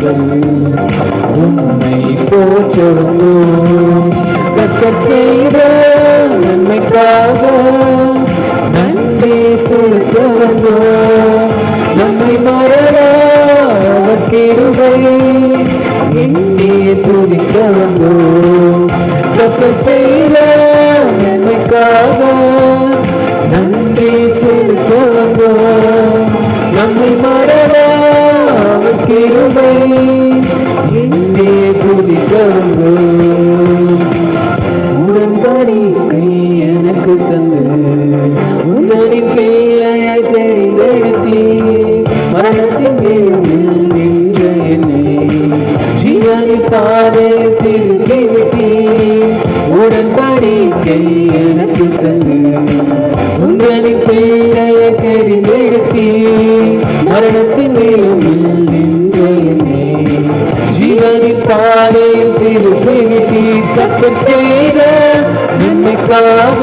நாங்கள் உம்மை போற்ற வந்தோம். கர்த்தர் செய்த நன்மைக்காக நன்றி செலுத்த வந்தோம். நம்மை மறவா அவர் கிருபை எண்ணியே துதிக்க வந்தோம். கர்த்தர் செய்த நன்மைக்காக நன்றி செலுத்த வந்தோம். நம்மை மறவா அவர் கிருபை எண்ணியே துதிக்க வந்தோம். உடன்படிக்கை எனக்கு தந்து உங்களின் பிள்ளையாய் தெரிந்தெடுத்தீர். மரணத்தின் வேரில் நின்ற என்னை ஜீவனின் பாதையில் திருப்பி விட்டீர். உடன்படிக்கை எனக்கு தந்து உங்களின் பிள்ளையாய் தெரிந்தெடுத்தீர். மரணத்தின் வேரில் நின்ற என்னை ஜீவனின் பாதையில் திருப்பி விட்டீர். கர்த்தர் செய்த நன்மைக்காக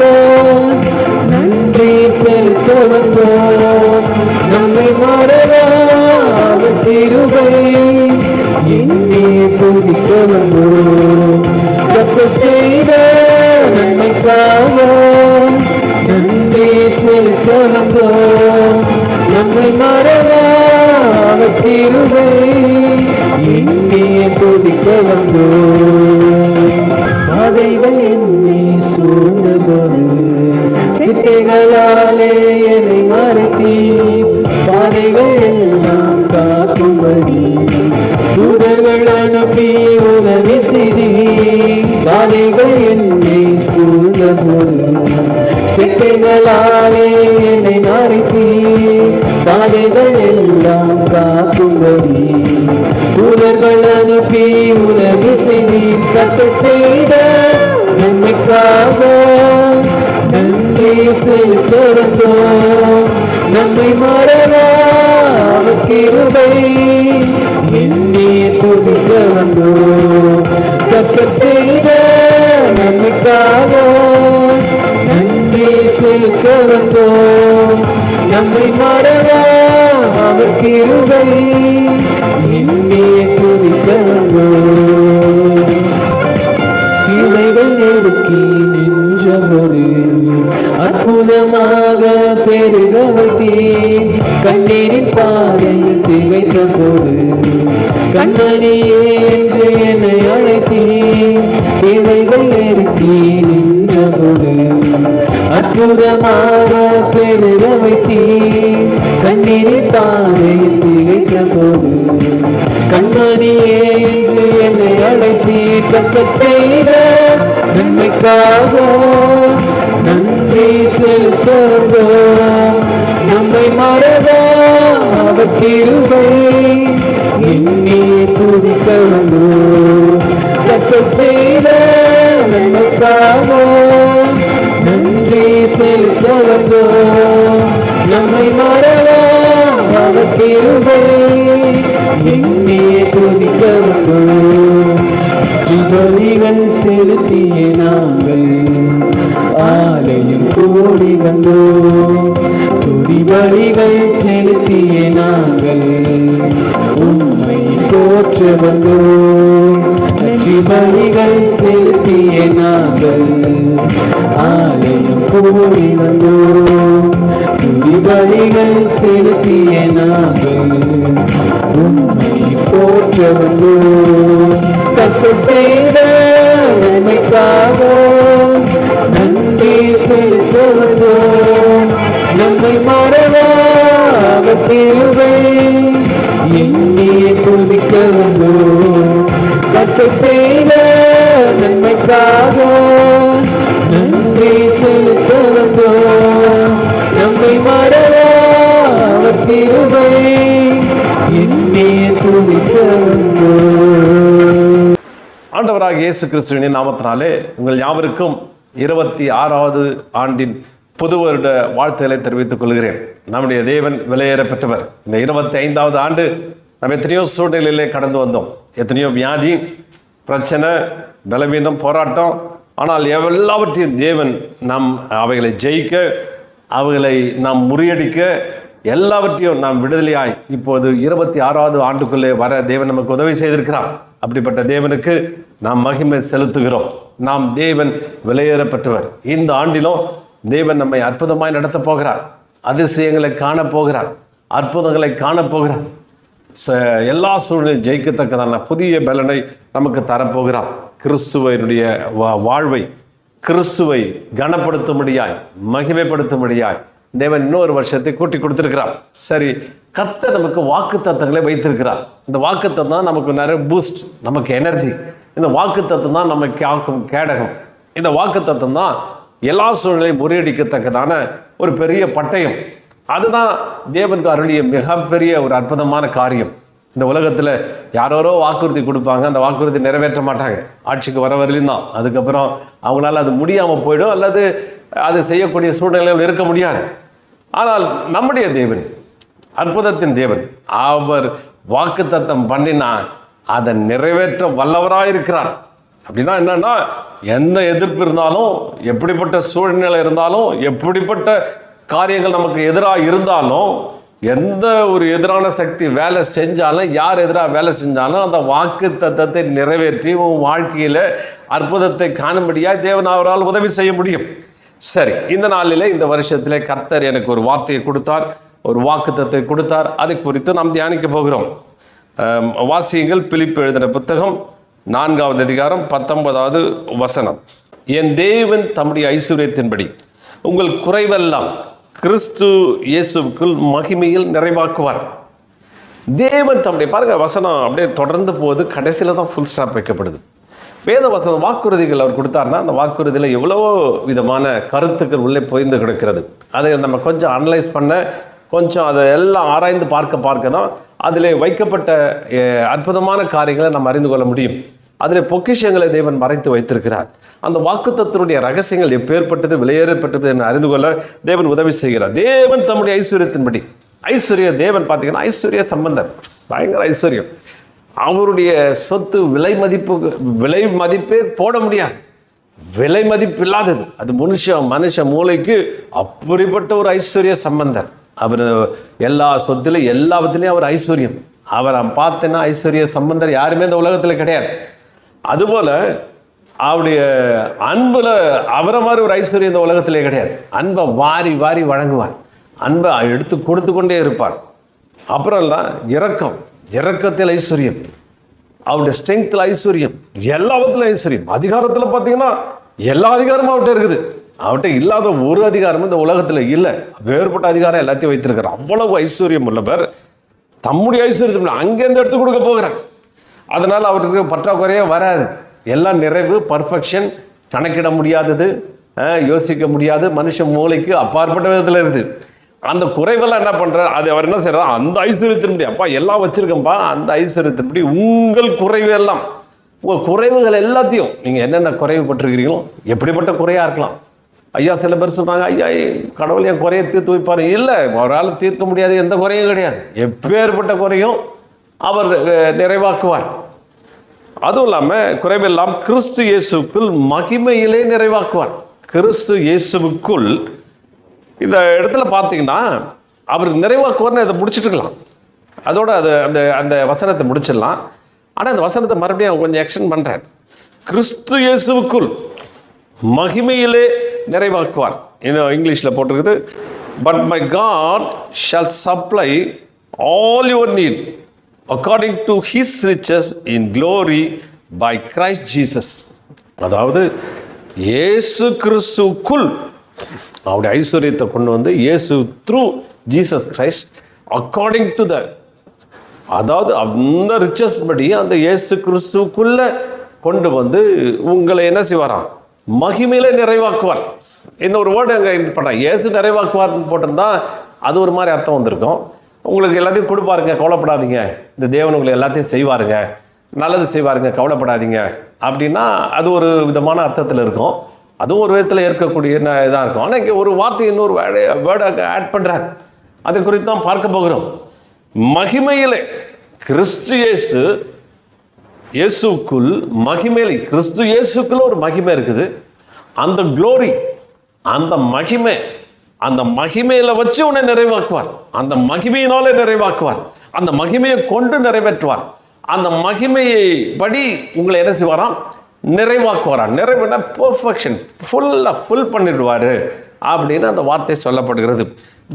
நன்றி செலுத்த வந்தோம். நம்மை மறவா அவர் கிருபை எண்ணியே துதிக்க வந்தோம். கர்த்தர் செய்த நன்மைக்காக நன்றி செலுத்த வந்தோம். நம்மை மறவா அவர் கிருபை எண்ணியே துதிக்க வந்தோம். பாதைகள் என்னை சூழ்ந்தபோது சிட்டைகளாலே என்னை மறைத்தீர். பாதைகள் எல்லாம் காக்கும்படி தூதர்கள் அனுப்பி உதவி செய்தீர். பாதைகள் என்னை சூழ்ந்தபோது சிட்டைகளாலே என்னை மறைத்தீர். பாதைகள் எல்லாம் காக்கும்படி தூதர்கள் அனுப்பி உதவி செய்தீர். கர்த்தர் செய்த நன்மைக்காக நன்றி செலுத்த வந்தோம். நம்மை மறவா அவர் கிருபை எண்ணியே துதிக்க வந்தோம். கர்த்தர் செய்த நன்மைக்காக நன்றி செலுத்த வந்தோம். நம்மை மறவா அவர் கிருபை எண்ணியே துதிக்க வந்தோம். கிளைகள் நெருக்கி நின்றபோது அற்புதமாக பெருக வைத்தீர். கண்ணீரின் பாதையில் திகைத்த போது கண்ணனியே என்று என்னை அழைத்தீர். கிளைகள் நெருக்கி நின்றபோது அற்புதமாக பெருக வைத்தீர். கண்ணீரின் பாதையில் திகைத்த போது கண்ணனியே என்று என்னை அழைத்தீர். கர்த்தர் செய்த நன்மைக்காக நன்றி செலுத்த வந்தோம். நம்மை மறவா அவர் கிருபை எண்ணியே துதிக்க வந்தோம். கர்த்தர் செய்த நன்மைக்காக நன்றி செலுத்த வந்தோம். நம்மை மறவா அவர் கிருபை எண்ணியே துதிக்க வந்தோம். பலிகள் செலுத்திய நாங்கள் ஆலயம் கூடி வந்தோம். துதி பலிகள் செலுத்திய நாங்கள் உம்மை போற்ற வந்தோம். பலிகள் செலுத்திய நாங்கள் ஆலயம் கூடி வந்தோம். துதி பலிகள் செலுத்திய நாங்கள் உம்மை போற்ற வந்தோம். கர்த்தர் செய்த நன்மைக்காக நன்றி செலுத்த வந்தோம். நம்மை மறவா அவர் கிருபை எண்ணியே துதிக்க வந்தோம். கர்த்தர் செய்த நன்மைக்காக நன்றி செலுத்த வந்தோம். நம்மை மறவா அவர் கிருபை எண்ணியே துதிக்க வந்தோம். ஆண்டவராக இயேசு கிறிஸ்துவின் நாமத்தினாலே உங்கள் யாவருக்கும் 26வது ஆண்டின் புது வருட வாழ்த்துக்களை தெரிவித்துக் கொள்கிறேன். நம்முடைய தேவன் விலையேற பெற்றவர். இந்த 25வது ஆண்டு நம்ம எத்தனையோ சூழ்நிலையிலே கடந்து வந்தோம். எத்தனையோ வியாதி, பிரச்சனை, பலவீனம், போராட்டம். ஆனால் எல்லாவற்றையும் தேவன் அவைகளை ஜெயிக்க, அவைகளை நாம் முறியடிக்க எல்லாவற்றையும் நாம் விடுதலையாய் இப்போது 26வது ஆண்டுக்குள்ளே வர தேவன் நமக்கு உதவி செய்திருக்கிறார். அப்படிப்பட்ட தேவனுக்கு நாம் மகிமை செலுத்துகிறோம். நாம் தேவன் விலையேறப்பட்டவர். இந்த ஆண்டிலும் தேவன் நம்மை அற்புதமாய் நடத்தப் போகிறார். அதிசயங்களை காணப்போகிறார். அற்புதங்களை காணப்போகிறார். எல்லா சூழ்நிலையும் ஜெயிக்கத்தக்கதான புதிய பலனை நமக்கு தரப்போகிறார். கிறிஸ்துவனுடைய வாழ்வை, கிறிஸ்துவை கனப்படுத்தும்படியாய், மகிமைப்படுத்தும்படியாய் தேவன் இன்னொரு வருஷத்தை கூட்டி கொடுத்திருக்கிறார். சரி, கர்த்தர் நமக்கு வாக்குத்தத்தங்களை வைத்திருக்கிறார். இந்த வாக்குத்தத்தம் தான் நமக்கு நிறைய பூஸ்ட், நமக்கு எனர்ஜி. இந்த வாக்குத்தத்தம் தான் நமக்கு காக்கும் கேடகம். இந்த வாக்குத்தத்தம் தான் எல்லா சூழ்நிலையும் முறியடிக்கத்தக்கதான ஒரு பெரிய பட்டயம். அதுதான் தேவனுக்கு அருளிய மிகப்பெரிய ஒரு அற்புதமான காரியம். இந்த உலகத்தில் யாரோ வாக்குறுதி கொடுப்பாங்க, அந்த வாக்குறுதி நிறைவேற்ற மாட்டாங்க. ஆட்சிக்கு வர வரலையும் தான். அதுக்கப்புறம் அவங்களால அது முடியாமல் போயிடும், அல்லது அது செய்யக்கூடிய சூழ்நிலைகள் இருக்க முடியாது. ஆனால் நம்முடைய தேவன் அற்புதத்தின் தேவன். அவர் வாக்குத்தத்தம் பண்ணினா அதை நிறைவேற்ற வல்லவராக இருக்கிறார். அப்படின்னா என்னன்னா, எந்த எதிர்ப்பு இருந்தாலும், எப்படிப்பட்ட சூழ்நிலை இருந்தாலும், எப்படிப்பட்ட காரியங்கள் நமக்கு எதிராக இருந்தாலும், எந்த ஒரு எதிரான சக்தி வேலை செஞ்சாலும், யார் எதிராக வேலை செஞ்சாலும், அந்த வாக்குத்தத்தத்தை நிறைவேற்றி உன் வாழ்க்கையில் அற்புதத்தை காணும்படியாக தேவன் அவரால் உதவி செய்ய முடியும். சரி, இந்த நாளிலே, இந்த வருஷத்திலே கர்த்தர் எனக்கு ஒரு வார்த்தையை கொடுத்தார், ஒரு வாக்குத்தத்தை கொடுத்தார். அதை குறித்து நாம் தியானிக்க போகிறோம். வாசியுங்கள். பிலிப்பு எழுதின புத்தகம் 4வது அதிகாரம் 19வது வசனம். என் தேவன் தம்முடைய ஐஸ்வர்யத்தின்படி உங்கள் குறைவெல்லாம் கிறிஸ்து இயேசுவுக்குள் மகிமையில் நிறைவாக்குவார். தேவன் தம்முடைய, பாருங்க வசனம் அப்படியே தொடர்ந்து போகுது, கடைசியில் தான் ஃபுல் ஸ்டாப் வைக்கப்படுது. வேத வசனம் வாக்குறுதிகள் அவர் கொடுத்தாருன்னா, அந்த வாக்குறுதியில் எவ்வளவோ விதமான கருத்துக்கள் உள்ளே பொய்ந்து கிடக்கிறது. அதை நம்ம கொஞ்சம் அனலைஸ் பண்ண, கொஞ்சம் அதை எல்லாம் ஆராய்ந்து பார்க்க தான் அதில் வைக்கப்பட்ட அற்புதமான காரியங்களை நம்ம அறிந்து கொள்ள முடியும். அதில் பொக்கிஷங்களை தேவன் மறைத்து வைத்திருக்கிறார். அந்த வாக்குத்தத்தினுடைய ரகசியங்கள் எப்பேற்பட்டது, விலையேறப்பட்டது என்று அறிந்து கொள்ள தேவன் உதவி செய்கிறார். தேவன் தம்முடைய ஐஸ்வர்யத்தின்படி, ஐஸ்வர்ய தேவன் பார்த்தீங்கன்னா ஐஸ்வர்ய சம்பந்தர், பயங்கர ஐஸ்வர்யம். அவருடைய சொத்து விலை மதிப்பே போட முடியாது, விலை மதிப்பு இல்லாதது. அது மனுஷ மூளைக்கு அப்படிப்பட்ட ஒரு ஐஸ்வர்ய சம்பந்தர். அவர் எல்லா சொத்திலும் எல்லாவற்றிலையும் அவர் ஐஸ்வர்யம். அவரை பார்த்தேன்னா ஐஸ்வர்ய சம்பந்தர் யாருமே இந்த உலகத்தில் கிடையாது. அதுபோல் அவருடைய அன்பில் அவரை மாதிரி ஒரு ஐஸ்வர்யம் இந்த உலகத்திலே கிடையாது. அன்பை வாரி வாரி வழங்குவார், அன்பை எடுத்து கொடுத்து கொண்டே இருப்பார். அப்புறம்லாம் இரக்கத்தில் ஐஸ்வர்யம், அவருடைய ஸ்ட்ரென்த்தில் ஐஸ்வர்யம், எல்லாவற்றிலும் ஐஸ்வர்யம். அதிகாரத்தில் பார்த்தீங்கன்னா எல்லா அதிகாரமும் அவர்கிட்ட இருக்குது. அவர்கிட்ட இல்லாத ஒரு அதிகாரமும் இந்த உலகத்தில் இல்லை. வேறுபட்ட அதிகாரம் எல்லாத்தையும் வைத்திருக்கிறார். அவ்வளவு ஐஸ்வர்யம் உள்ளவர். தம்முடைய ஐஸ்வர்யத்தை அங்கேருந்து எடுத்து கொடுக்க போகிறார். அதனால் அவருக்கு பற்றாக்குறையே வராது. எல்லாம் நிறைவு, பர்ஃபெக்ஷன், கணக்கிட முடியாதது, யோசிக்க முடியாது, மனுஷ மூளைக்கு அப்பாற்பட்ட விதத்தில் இருக்குது. அந்த குறைவெல்லாம் என்ன பண்ணுறார், அது அவர் என்ன செய்கிறார், அந்த ஐஸ்வர்யத்தின்படி, அப்பா எல்லாம் வச்சுருக்கேன்ப்பா, அந்த ஐஸ்வர்யத்தின்படி உங்கள் குறைவு எல்லாம், உங்கள் குறைவுகள் எல்லாத்தையும், நீங்கள் என்னென்ன குறைவு பட்டிருக்கிறீங்களோ, எப்படிப்பட்ட குறையாக இருக்கலாம். ஐயா சில பேர் சொல்கிறாங்க, ஐயா கடவுள் என் குறையை தீர்த்து வைப்பார். இல்லை, அவரால் தீர்க்க முடியாது எந்த குறையும் கிடையாது. எப்பேற்பட்ட குறையும் அவர் நிறைவாக்குவார். அதுவும் இல்லாமல் குறைவெல்லாம் கிறிஸ்து இயேசுக்குள் மகிமையிலே நிறைவாக்குவார். கிறிஸ்து இயேசுவுக்குள் இந்த இடத்துல பார்த்தீங்கன்னா அவர் நிறைவாக்குவார்னு அதை முடிச்சுட்டு இருக்கலாம். அதோட அந்த வசனத்தை முடிச்சிடலாம். ஆனால் அந்த வசனத்தை மறுபடியும் கொஞ்சம் எக்ஸ்டெண்ட் பண்ணுறார். கிறிஸ்து இயேசுவுக்குள் மகிமையிலே நிறைவாக்குவார். இன்னும் இங்கிலீஷில் போட்டிருக்குது, but my God shall supply all your need according to his riches in glory by Christ Jesus. அதாவது இயேசு கிறிஸ்துவுக்குள் அவருடைய ஐஸ்வர்யத்தை கொண்டு வந்து, இயேசு through Jesus Christ according to the, அதாவது அந்த ரிச்சஸ் படி அந்த இயேசு கிறிஸ்துவுக்குள்ள கொண்டு வந்து உங்களை என்ன செய்வாராம், மகிமையிலே நிறைவாக்குவார். இன்னொரு வேர்டு அங்கே பண்ண, இயேசு நிறைவாக்குவார்னு போட்டிருந்தா அது ஒரு மாதிரி அர்த்தம் வந்திருக்கும். உங்களுக்கு எல்லாத்தையும் கொடுப்பாருங்க, கவலைப்படாதீங்க, இந்த தேவன் உங்களை எல்லாத்தையும் செய்வாருங்க, நல்லது செய்வாருங்க, கவலைப்படாதீங்க அப்படின்னா அது ஒரு விதமான அர்த்தத்தில் இருக்கும். அதுவும் ஒரு விதத்தில் ஏற்கக்கூடிய இதாக இருக்கும். ஆனால் இங்கே ஒரு வார்த்தை இன்னொரு வேர்டை ஆட் பண்ணுறார். அதை குறித்து தான் பார்க்க போகிறோம். மகிமையிலே கிறிஸ்து இயேசுக்குள் மகிமையிலே, கிறிஸ்து இயேசுக்குள்ள ஒரு மகிமை இருக்குது. அந்த க்ளோரி, அந்த மகிமை அந்த மகிமையில வச்சு உன்னை நிறைவாக்குவார். அந்த மகிமையினாலே நிறைவாக்குவார். அந்த மகிமையை கொண்டு நிறைவேற்றுவார். அந்த மகிமையை படி உங்களை என்ன செய்வாராம்? நிறைவாக்குவாராம். நிறைவுனா பெர்ஃபெக்ஷன், ஃபுல் பண்ணிடுவார் அப்படின்னு அந்த வார்த்தை சொல்லப்படுகிறது.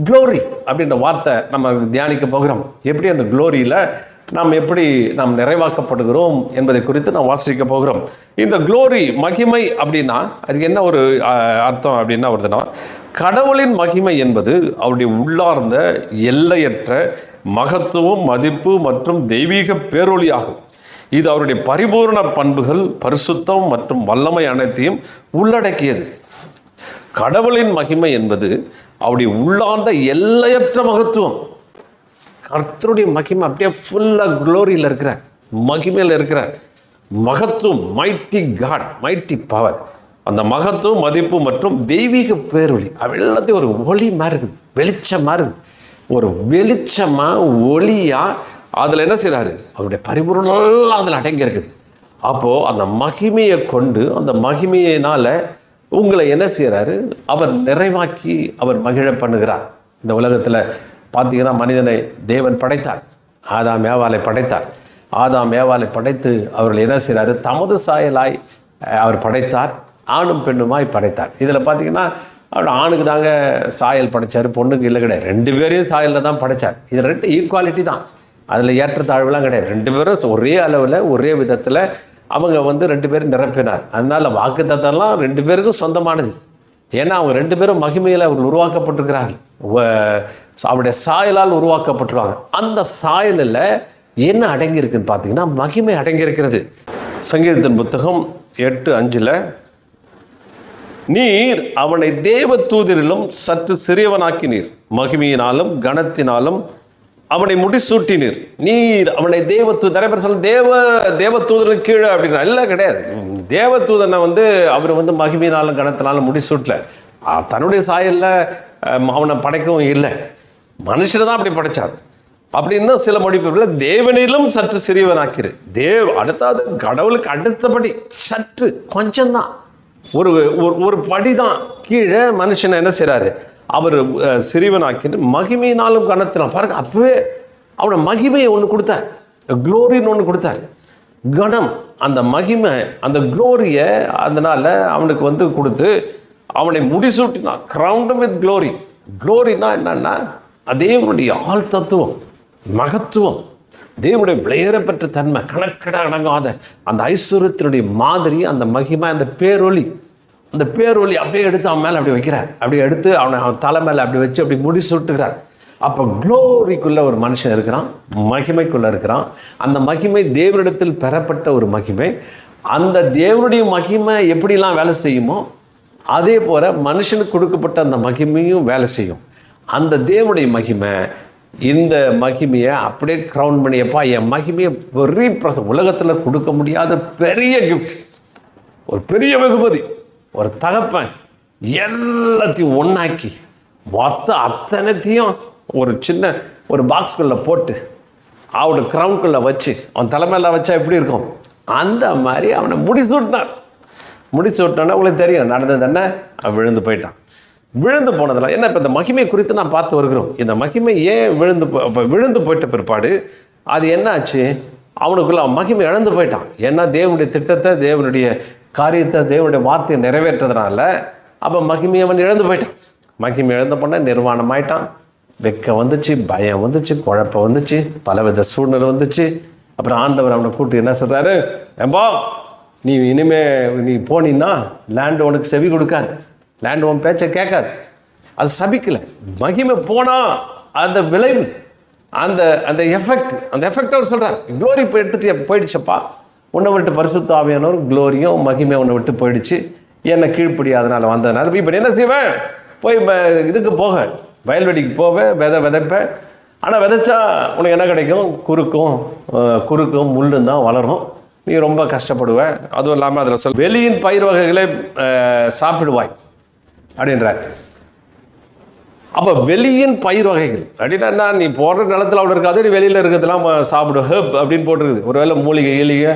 க்ளோரி அப்படின்ற வார்த்தை நம்ம தியானிக்க போகிறோம். எப்படி அந்த க்ளோரியில் நாம் நிறைவாக்கப்படுகிறோம் என்பதை குறித்து நாம் வாசிக்க போகிறோம். இந்த க்ளோரி மகிமை அப்படின்னா அதுக்கு என்ன ஒரு அர்த்தம் அப்படின்னா வருதுன்னா, கடவுளின் மகிமை என்பது அவருடைய உள்ளார்ந்த எல்லையற்ற மகத்துவம், மதிப்பு மற்றும் தெய்வீக பேரொளி ஆகும். இது அவருடைய பரிபூர்ண பண்புகள், பரிசுத்தம் மற்றும் வல்லமை அனைத்தையும் உள்ளடக்கியது. கடவுளின் மகிமை என்பது அவருடைய உள்ளார்ந்த எல்லையற்ற மகத்துவம். கர்த்தருடைய மகிமை அப்படியே ஃபுல்லாக க்ளோரியில் இருக்கிறார், மகிமையில் இருக்கிறார். மகத்துவம், மைட்டி காட், மைட்டி பவர். அந்த மகத்துவம், மதிப்பு மற்றும் தெய்வீக பேரொளி எல்லாத்தையும் ஒரு ஒளி மாதிரி இருக்குது, வெளிச்சமாக இருக்குது. ஒரு வெளிச்சமாக ஒளியாக அதில் என்ன செய்கிறாரு? அவருடைய பரிபூர்ணம் அதில் அடங்கி இருக்குது. அப்போது அந்த மகிமையை கொண்டு, அந்த மகிமையினால் உங்களை என்ன செய்கிறாரு? அவர் நிறைவாக்கி அவர் மகிழ பண்ணுகிறார். இந்த உலகத்தில் பார்த்தீங்கன்னா மனிதனை தேவன் படைத்தார். ஆதாம் ஏவாளை படைத்தார். ஆதாம் ஏவாளை படைத்து அவர்கள் என்ன செய்கிறாரு? தமது சாயலாய் அவர் படைத்தார், ஆணும் பெண்ணுமாய் படைத்தார். இதில் பார்த்தீங்கன்னா அவர் ஆணுக்கு தாங்க சாயல் படைத்தார், பொண்ணுக்கு இல்லை கிடையாது. 2 பேரையும் சாயலில் தான் படைத்தார். இது 2 ஈக்குவாலிட்டி தான், அதில் ஏற்றத்தாழ்வுலாம் கிடையாது. 2 பேரும் ஒரே அளவில் ஒரே விதத்தில் அவங்க 2 பேரும் நிரப்பினார். அதனால் வாக்குத்தத்தம்லாம் 2 பேருக்கும் சொந்தமானது. ஏன்னா அவங்க 2 பேரும் மகிமையில் அவர்கள் உருவாக்கப்பட்டிருக்கிறார்கள், அவருடைய சாயலால் உருவாக்கப்பட்டிருவாங்க. அந்த சாயலில் என்ன அடங்கியிருக்குன்னு பார்த்தீங்கன்னா மகிமை அடங்கியிருக்கிறது. சங்கீதத்தின் புத்தகம் 8:5 நீர் அவனை தேவ தூதரிலும் சற்று சிறியவனாக்கினீர், மகிமையினாலும் கனத்தினாலும் அவனை முடிசூட்டினீர். நீர் அவனை நிறைய பேர் சொல்ல தேவ தூதனுக்கு கீழே அப்படின்னா எல்லாம் கிடையாது. தேவ தூதனை அவர் மகிமையினாலும் கனத்தினாலும் முடிசூட்டல, தன்னுடைய சாயலில் அவனை படைக்கவும் இல்லை, மனுஷனை தான் அப்படி படைச்சார். அப்படின்னா சில மொழிபெயர்ப்பில் தேவனிலும் சற்று சிறியவனாக்கிரு. அடுத்தது கடவுளுக்கு அடுத்தபடி சற்று கொஞ்சம்தான், ஒரு படி தான் கீழே மனுஷனை என்ன செய்கிறாரு? அவர் சிறியவனாக்கிட்டு மகிமையினாலும் கனத்தினால் பாருங்க. அப்பவே அவனை மகிமையை ஒன்று கொடுத்தார், க்ளோரின்னு ஒன்று கொடுத்தார். கணம், அந்த மகிமை, அந்த க்ளோரியை அதனால் அவனுக்கு கொடுத்து அவனை முடிசூட்டினான். Crowned with glory. க்ளோரினா என்னன்னா தேவனுடைய ஆள் தத்துவம், மகத்துவம், தேவனுடைய விளையேறப்பெற்ற தன்மை, கணக்கிட அடங்காத அந்த ஐஸ்வர்யத்தினுடைய மாதிரி, அந்த மகிமை, அந்த பேரொளி, அந்த பேரொளி அப்படியே எடுத்து அவன் மேலே அப்படி வைக்கிறார். அப்படி எடுத்து அவன் தலை மேலே அப்படி வச்சு அப்படி முடிசூட்டுகிறார். அப்போ க்ளோரிக்குள்ளே ஒரு மனுஷன் இருக்கிறான், மகிமைக்குள்ளே இருக்கிறான். அந்த மகிமை தேவனிடத்தில் பெறப்பட்ட ஒரு மகிமை. அந்த தேவனுடைய மகிமை எப்படிலாம் வேலை செய்யுமோ அதே போல் மனுஷனுக்கு கொடுக்கப்பட்ட அந்த மகிமையும் வேலை செய்யும். அந்த தேவனுடைய மகிமை இந்த மகிமையை அப்படியே க்ரௌன் பண்ணியப்பா, என் மகிமையை பெரிய உலகத்தில் கொடுக்க முடியாத பெரிய கிஃப்ட், ஒரு பெரிய வெகுமதி. ஒரு தகப்பன் எல்லாத்தையும் ஒன்றாக்கி அத்தனைத்தையும் ஒரு சின்ன ஒரு பாக்ஸ்குள்ளே போட்டு அவனோட க்ரௌனுக்குள்ளே வச்சு அவன் தலைமையில் வச்சா எப்படி இருக்கும்? அந்த மாதிரி அவனை முடிசூட்டினார். முடிசூட்டினா உங்களுக்கு தெரியும் நடந்தது என்ன? அவன் விழுந்து போயிட்டான். விழுந்து போனதில் என்ன? இப்போ இந்த மகிமை குறித்து நான் பார்த்து வருகிறோம். இந்த மகிமை ஏன் விழுந்து போயிட்ட பிற்பாடு அது என்ன ஆச்சு? அவனுக்குள்ள மகிமை இழந்து போயிட்டான். ஏன்னா தேவனுடைய திட்டத்தை, தேவனுடைய காரியத்தை, தேவனுடைய வார்த்தையை நிறைவேற்றதுனால அப்போ மகிமை அவன் இழந்து போயிட்டான். மகிமை இழந்து போனால் நிர்வாணம் ஆயிட்டான். வெக்கம் வந்துச்சு, பயம் வந்துச்சு, குழப்பம் வந்துச்சு, பலவித சூழ்நிலை வந்துச்சு. அப்புறம் ஆண்டவர் அவனை கூப்பிட்டு என்ன சொல்கிறாரு? ஏம்பா, நீ நீ போனீன்னா லேண்டு உனக்கு செவி கொடுக்காது, லேண்டு உன் பேச்சை கேட்காது. அது சபிக்கலை. மகிமை போனால் அந்த விளைவு, அந்த எஃபெக்ட் அவர் சொல்கிறார். க்ளோரி போயிடுச்சப்பா, உன்னை விட்டு பரிசுத்த ஆவியானவர் க்ளோரியும் மகிமை உன்னை விட்டு போயிடுச்சு, என்னை கீழ்ப்படியாதனால வந்ததுனால இப்போ என்ன செய்வேன்? போய் இதுக்கு போக, வயல்வெளிக்கு போவேன், விதைப்பேன். ஆனால் விதைச்சா உனக்கு என்ன கிடைக்கும்? குறுக்கும் முள்ளும் தான் வளரும், நீ ரொம்ப கஷ்டப்படுவேன். அதுவும் இல்லாமல் அதில் வெளியின் பயிர் வகைகளை சாப்பிடுவாய் அப்படின்றார். அப்போ வெளியின் பயிர் வகைகள் அப்படின்னா நீ போடுற நிலத்தில் அவ்வளோ இருக்காது, நீ வெளியில் இருக்கிறதுலாம் சாப்பிடு, ஹெப் அப்படின்னு போட்டுருக்குது. ஒருவேளை மூலிகை, ஈலிகை,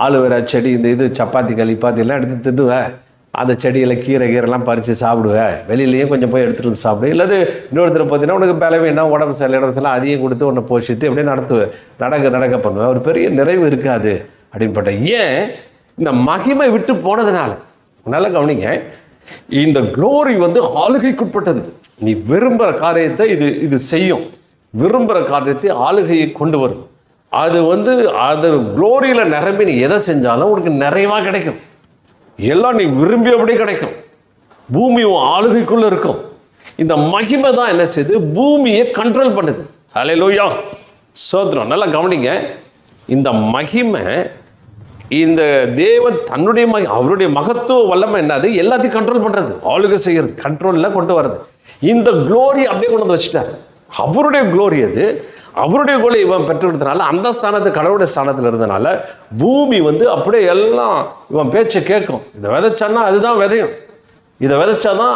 ஆலுவேரா செடி, இந்த இது சப்பாத்தி களிப்பாத்தி எல்லாம் எடுத்து திட்டுவேன். அந்த செடியில் கீரைலாம் பறித்து சாப்பிடுவேன், வெளியிலையும் கொஞ்சம் போய் எடுத்துகிட்டு வந்து சாப்பிடு, இல்லாது இன்னொருத்தர் பார்த்தீங்கன்னா உனக்கு பலவீனா உடம்பு சரியில்லை அதையும் கொடுத்து உன்னை போஷித்து அப்படியே நடக்க பண்ணுவேன், ஒரு பெரிய நிறைவு இருக்காது அப்படின்பட்ட. ஏன்? இந்த மகிமை விட்டு போனதுனால. நல்லா கவனிங்க, இந்த க்ளோரி ஆளுகைக்குட்பட்டது. நீ விரும்புகிற காரியத்தை இது செய்யும், விரும்புகிற காரியத்தை ஆளுகையை கொண்டு வரும். அது அது க்ளோரியில் நிரம்பி நீ எதை செஞ்சாலும் உனக்கு நிறைவாக கிடைக்கும், எல்லாம் நீ விரும்பியபடி கிடைக்கும். பூமி உன் ஆளுகைக்குள்ளே இருக்கும். இந்த மகிமை தான் என்ன செய்யுது? பூமியை கண்ட்ரோல் பண்ணுது. ஹல்லேலூயா, ஸ்தோத்திரம். நல்லா கவனிங்க, இந்த மகிமை, இந்த தேவன் தன்னுடைய அவருடைய மகத்துவ வல்லமை என்னது? எல்லாத்தையும் கண்ட்ரோல் பண்ணுறது, ஆளுகை செய்கிறது, கண்ட்ரோலில் கொண்டு வர்றது. இந்த க்ளோரி அப்படியே கொண்டு வந்து வச்சுட்டார். அவருடைய க்ளோரி அது, அவருடைய கோலை இவன் பெற்றுக்கிறதுனால, அந்த ஸ்தானத்து கடவுளுடைய ஸ்தானத்தில் இருந்தனால பூமி அப்படியே எல்லாம் இவன் பேச்சை கேட்கும். இதை விதைச்சான்னா அதுதான் விதையும், இதை விதைச்சாதான்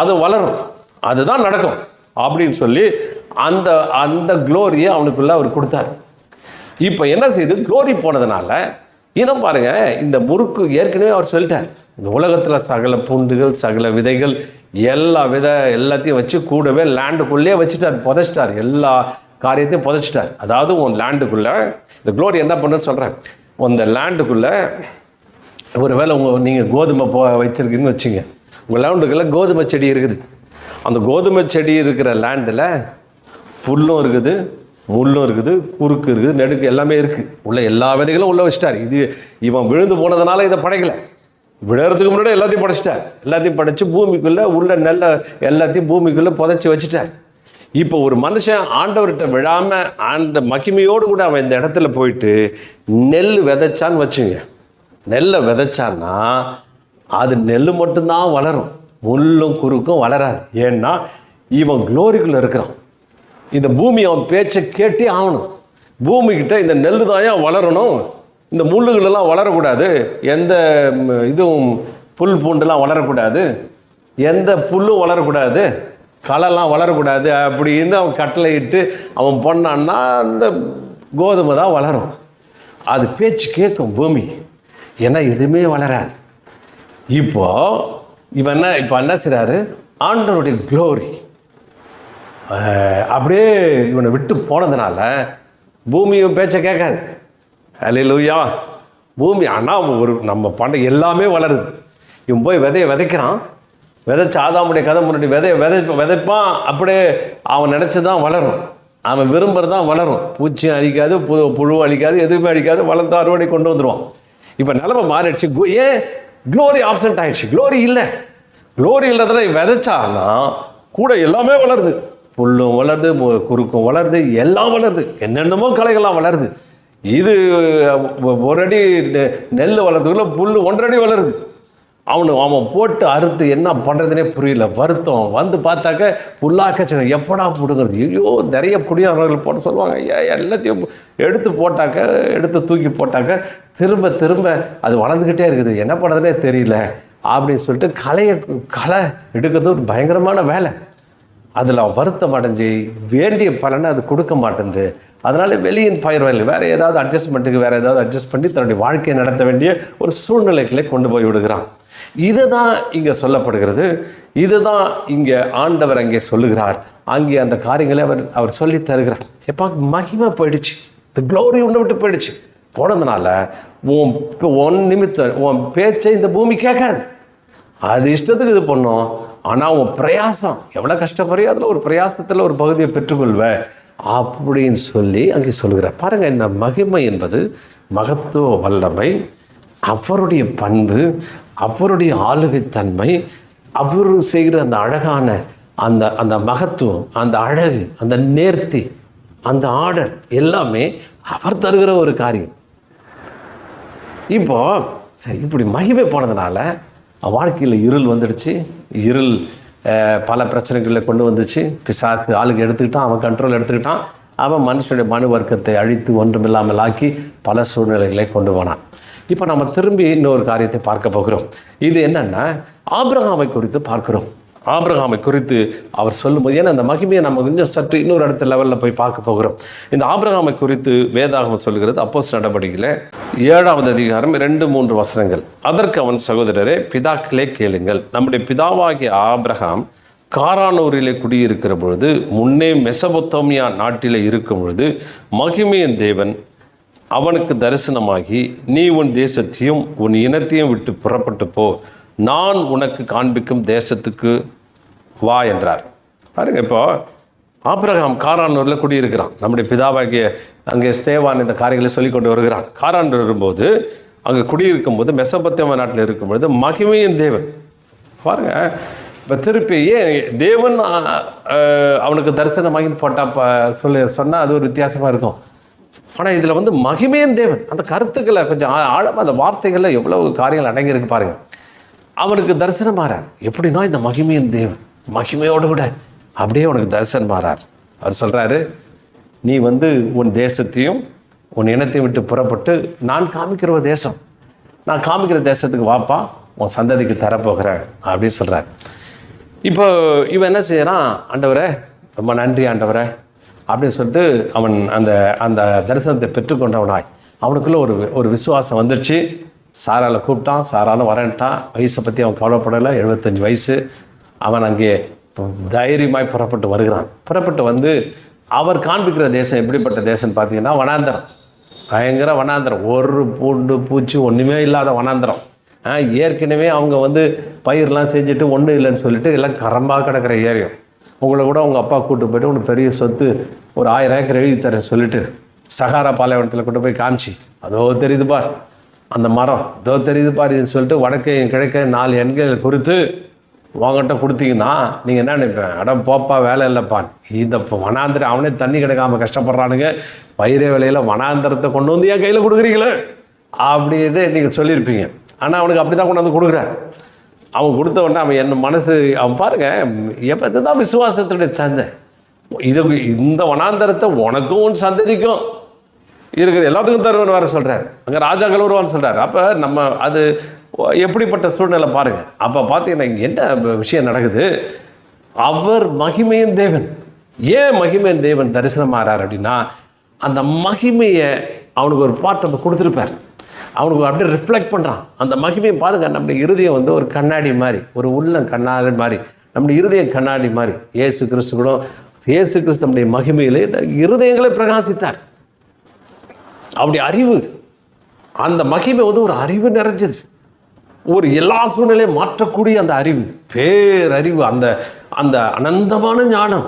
அது வளரும், அதுதான் நடக்கும் அப்படின்னு சொல்லி அந்த க்ளோரியை அவனுக்குள்ள அவர் கொடுத்தார். இப்போ என்ன செய்யுது? க்ளோரி போனதுனால இன்னும் பாருங்க, இந்த முறுக்கு ஏற்கனவே அவர் சொல்லிட்டார், இந்த உலகத்தில் சகல பூண்டுகள் சகல விதைகள் எல்லாத்தையும் வச்சு கூடவே லேண்டுக்குள்ளே வச்சுட்டார், புதைச்சிட்டார், எல்லா காரியத்தையும் புதைச்சிட்டார். அதாவது உன் லேண்டுக்குள்ளே இந்த க்ளோரி என்ன பண்ணுன்னு சொல்கிறேன். அந்த லேண்டுக்குள்ளே ஒரு வேளை நீங்கள் கோதுமை வச்சுருக்கீங்கன்னு வச்சுங்க, உங்கள் லேண்டுக்குள்ளே கோதுமை செடி இருக்குது. அந்த கோதுமை செடி இருக்கிற லேண்டில் புல்லும் இருக்குது, முள்ளும் இருக்குது, குறுக்கு இருக்குது, நெடுக்கு எல்லாமே இருக்குது. உள்ள எல்லா விதைகளும் உள்ளே வச்சிட்டார். இவன் விழுந்து போனதுனால இதை படைக்கலை, விழுறதுக்கு முன்னாடி எல்லாத்தையும் படைச்சிட்டார். எல்லாத்தையும் படைச்சு பூமிக்குள்ளே உள்ள நெல்லை எல்லாத்தையும் பூமிக்குள்ளே புதைச்சி வச்சுட்டார். இப்போ ஒரு மனுஷன் ஆண்டவர்கிட்ட விழாமல் மகிமையோடு கூட அவன் இந்த இடத்துல போயிட்டு நெல் விதைச்சான்னு வச்சுங்க, நெல்லை விதைச்சான்னா அது நெல் மட்டும்தான் வளரும், முள்ளும் குறுக்கும் வளராது. ஏன்னா இவன் க்ளோரிக்குள்ளே இருக்கிறான். இந்த பூமி அவன் பேச்சை கேட்டே ஆகணும். பூமிக்கிட்ட இந்த நெல் தாயா வளரணும், இந்த முள்ளுகளெல்லாம் வளரக்கூடாது, எந்த இதுவும் புல் பூண்டெல்லாம் வளரக்கூடாது, எந்த புல்லும் வளரக்கூடாது, களைலாம் வளரக்கூடாது அப்படின்னு அவன் கட்டளை இட்டு அவன் பண்ணான்னா அந்த கோதுமை தான் வளரும். அது பேச்சு கேட்கும் பூமி, ஏன்னா எதுவுமே வளராது. இப்போ என்ன செய்கிறாரு? ஆண்டவருடைய க்ளோரி அப்படியே இவனை விட்டு போனதுனால பூமியும் பேச்சை கேட்காது. ஹல்லேலூயா. பூமி ஆனால் நம்ம பண்ண எல்லாமே வளருது. இவன் போய் விதைக்கிறான், விதைச்ச ஆதாமுடைய கதை முன்னாடி விதைப்பான், அப்படியே அவன் நினச்சதான் வளரும், அவன் விரும்புகிறதான் வளரும். பூச்சியும் அழிக்காது, புழுவும் அழிக்காது, எதுவுமே அழிக்காது, வளர்ந்து அறுவடை கொண்டு வந்துடுவான். இப்போ நிலைமை மாறிடுச்சு. ஏன்? க்ளோரி ஆப்சென்ட் ஆகிடுச்சு. க்ளோரி இல்லை. க்ளோரி இல்லாதல விதைச்சான்னா கூட எல்லாமே வளருது, புல்லும் வளருது, குறுக்கும் வளருது, எல்லாம் வளருது, என்னென்னமோ கலைகள்லாம் வளருது. இது ஒரு அடி நெல் வளர்றதுக்குள்ள புல் 1.5 அடி வளருது. அவன் போட்டு அறுத்து என்ன பண்ணுறதுனே புரியல, வருத்தம் பார்த்தாக்க புல்லாக்க எப்படா போடுங்கிறது. ஐயோ, நிறைய குடியாரர்கள் போட்டு சொல்லுவாங்க, எல்லாத்தையும் எடுத்து தூக்கி போட்டாக்க திரும்ப அது வளர்ந்துக்கிட்டே இருக்குது, என்ன பண்ணுறதுனே தெரியல அப்படின்னு சொல்லிட்டு களை எடுக்கிறது ஒரு பயங்கரமான வேலை. அதில் வருத்தம் அடைஞ்சு வேண்டிய பலனை அது கொடுக்க மாட்டேங்குது. அதனால் வெளியின் பயிர்வயல் வேறு ஏதாவது அட்ஜஸ்ட் பண்ணி தன்னுடைய வாழ்க்கையை நடத்த வேண்டிய ஒரு சூழ்நிலைகளை கொண்டு போய் விடுகிறான். இதுதான் இங்கே சொல்லப்படுகிறது. இதுதான் இங்கே ஆண்டவர் அங்கே சொல்லுகிறார். அங்கே அந்த காரியங்களை அவர் சொல்லி தருகிறார். எப்போ மகிமை போயிடுச்சு, இந்த க்ளோரி ஒன்று விட்டு போயிடுச்சு. போனதுனால உன் பேச்சை இந்த பூமி கேட்காது, அது இஷ்டத்துக்கு இது பண்ணும். ஆனால் உன் பிரயாசம் எவ்வளோ கஷ்டப்படுறியோ அதில் ஒரு பிரயாசத்தில் ஒரு பகுதியை பெற்றுக்கொள்வேன் அப்படின்னு சொல்லி அங்கே சொல்கிறார். பாருங்கள், இந்த மகிமை என்பது மகத்துவ வல்லமை, அவருடைய பண்பு, அவருடைய ஆளுகைத்தன்மை, அவர் செய்கிற அந்த அழகான அந்த மகத்துவம், அந்த அழகு, அந்த நேர்த்தி, அந்த ஆர்டர் எல்லாமே அவர் தருகிற ஒரு காரியம். இப்போ சரி, இப்படி மகிமை போனதுனால வாழ்க்கையில் இருள் வந்துடுச்சு. இருள் பல பிரச்சனைகளை கொண்டு வந்துச்சு. பிசாசு ஆளுக்கு எடுத்துக்கிட்டான், அவன் கண்ட்ரோல் எடுத்துக்கிட்டான். அவன் மனுஷனுடைய மனு வர்க்கத்தை அழித்து ஒன்றுமில்லாமல் ஆக்கி பல சூழ்நிலைகளை கொண்டு போனான். இப்போ நம்ம திரும்பி இன்னொரு காரியத்தை பார்க்க போகிறோம். இது என்னென்னா, ஆபிரகாமை குறித்து பார்க்கிறோம். ஆபிரகாமை குறித்து அவர் சொல்லும்போது, ஏன்னா அந்த மகிமையை நம்ம கொஞ்சம் சற்று இன்னொரு இடத்த லெவலில் போய் பார்க்க போகிறோம். இந்த ஆபிரகாமை குறித்து வேதாகமம் சொல்கிறது. அப்போஸ்தலர் நடவடிக்கையில் 7வது அதிகாரம் 2-3 வசனங்கள். அதற்கு அவன், சகோதரரே, பிதாக்களே கேளுங்கள். நம்முடைய பிதாவாகிய ஆபிரகாம் காரானூரிலே குடியிருக்கிற பொழுது, முன்னே மெசபொத்தோமியா நாட்டிலே இருக்கும் பொழுது, மகிமையின் தேவன் அவனுக்கு தரிசனமாகி, நீ உன் தேசத்தையும் உன் இனத்தையும் விட்டு புறப்பட்டு போ, நான் உனக்கு காண்பிக்கும் தேசத்துக்கு வா என்றார். பாருங்க, இப்போ ஆபிரகாம் காரானூரில் குடியிருக்கிறான். நம்முடைய பிதாவாகிய அங்கே ஸ்தேவான் இந்த காரியங்களை சொல்லி கொண்டு வருகிறான். காரானூர் வரும்போது, அங்கே குடியிருக்கும் போது, மெசபொத்தேமியா நாட்டில் இருக்கும்பொழுது மகிமையின் தேவன், பாருங்க, இப்போ திருப்பி தேவன் அவனுக்கு தரிசனமாகின்னு போட்டால் சொன்னால் அது ஒரு வித்தியாசமாக இருக்கும். ஆனால் இதில் வந்து மகிமையின் தேவன், அந்த கருத்துக்களை கொஞ்சம் ஆழமாக, அந்த வார்த்தைகளில் எவ்வளவு காரியங்கள் அடங்கியிருக்கு பாருங்க. அவனுக்கு தரிசனம் மாறார். எப்படின்னா, இந்த மகிமையின் தேவன் மகிமையோடு கூட அப்படியே உனக்கு தரிசனம் மாறார். அவர் சொல்கிறாரு, நீ வந்து உன் தேசத்தையும் உன் இனத்தையும் விட்டு புறப்பட்டு நான் காமிக்கிற ஒரு தேசம், நான் காமிக்கிற தேசத்துக்கு வாப்பா, உன் சந்ததிக்கு தரப்போகிறேன் அப்படின்னு சொல்கிறார். இப்போ இவன் என்ன செய்யறான், ஆண்டவரே ரொம்ப நன்றி ஆண்டவரே அப்படின்னு சொல்லிட்டு அவன் அந்த அந்த தரிசனத்தை பெற்றுக்கொண்டவனாய் அவனுக்குள்ளே ஒரு விசுவாசம் வந்துடுச்சு. சாரால கூப்பிட்டான், சாராலும் வரன்ட்டான். வயசை பற்றி அவன் கவலைப்படலை, 75 வயசு. அவன் அங்கே தைரியமாய் புறப்பட்டு வருகிறான். புறப்பட்டு வந்து அவர் காண்பிக்கிற தேசம் எப்படிப்பட்ட தேசம்னு பார்த்தீங்கன்னா, வனாந்தரம், பயங்கர வனாந்தரம், ஒரு பூண்டு பூச்சி ஒன்றுமே இல்லாத வனாந்தரம். ஏற்கனவே அவங்க வந்து பயிரெலாம் செஞ்சுட்டு ஒன்றும் இல்லைன்னு சொல்லிட்டு எல்லாம் கரம்பாக கிடக்கிற ஏரியம். உங்களை கூட உங்கள் அப்பா கூப்பிட்டு போய்ட்டு உனக்கு பெரிய சொத்து ஒரு 1000 ஏக்கர் எழுதி தரேன் சொல்லிட்டு சகாரா பாலைவனத்தில் கொண்டு போய் காமிச்சு, அதோ தெரியுது பார் அந்த மரம், இதோ தெரியுது பார் இதுன்னு சொல்லிட்டு வடக்கே கிழக்கே 4 எண்கள் குறித்து உங்கள்கிட்ட கொடுத்தீங்கன்னா நீங்கள் என்ன நினைப்பேன், அடம் போப்பா வேலை இல்லைப்பான். இந்த வனாந்திரம் அவனே தண்ணி கிடைக்காமல் கஷ்டப்படுறானுங்க, பயிரே வேலையில் வனாந்திரத்தை கொண்டு வந்து என் கையில் கொடுக்குறீங்களே அப்படின்னு நீங்கள் சொல்லியிருப்பீங்க. ஆனால் அவனுக்கு அப்படி தான் கொண்டு வந்து கொடுக்குறார். அவன் கொடுத்த உடனே அவன் என் மனசு, அவன் பாருங்க எப்போ தான் விசுவாசத்துடைய தந்தை, இது இந்த வனாந்தரத்தை உனக்கும் உன் சந்ததிக்கும் இருக்கிற எல்லாத்துக்கும் தருவன் வர சொல்கிறார். அங்கே ராஜாக்கள் வருவான்னு சொல்கிறார். அப்போ நம்ம அது எப்படிப்பட்ட சூழ்நிலை பாருங்கள். அப்போ பார்த்தீங்கன்னா இங்கே என்ன விஷயம் நடக்குது, அவர் மகிமையின் தேவன். ஏன் மகிமையின் தேவன் தரிசனம் ஆறார் அப்படின்னா, அந்த மகிமையை அவனுக்கு ஒரு பாட்டை கொடுத்துருப்பார். அவனுக்கு அப்படியே ரிஃப்ளெக்ட் பண்ணுறான். அந்த மகிமையை பாருங்கள், நம்முடைய இருதயம் வந்து ஒரு கண்ணாடி மாதிரி, ஒரு உள்ளம் கண்ணாடி மாதிரி, நம்முடைய இருதயம் கண்ணாடி மாதிரி. இயேசு கிறிஸ்து கூட, இயேசு கிறிஸ்து நம்முடைய மகிமையிலே இருதயங்களை பிரகாசித்தார். அப்படி அறிவு, அந்த மகிமை வந்து ஒரு அறிவு நிறைஞ்சது, ஒரு எல்லா சூழ்நிலையும் மாற்றக்கூடிய அந்த அறிவு, பேரறிவு, அந்த அந்த அனந்தமான ஞானம்,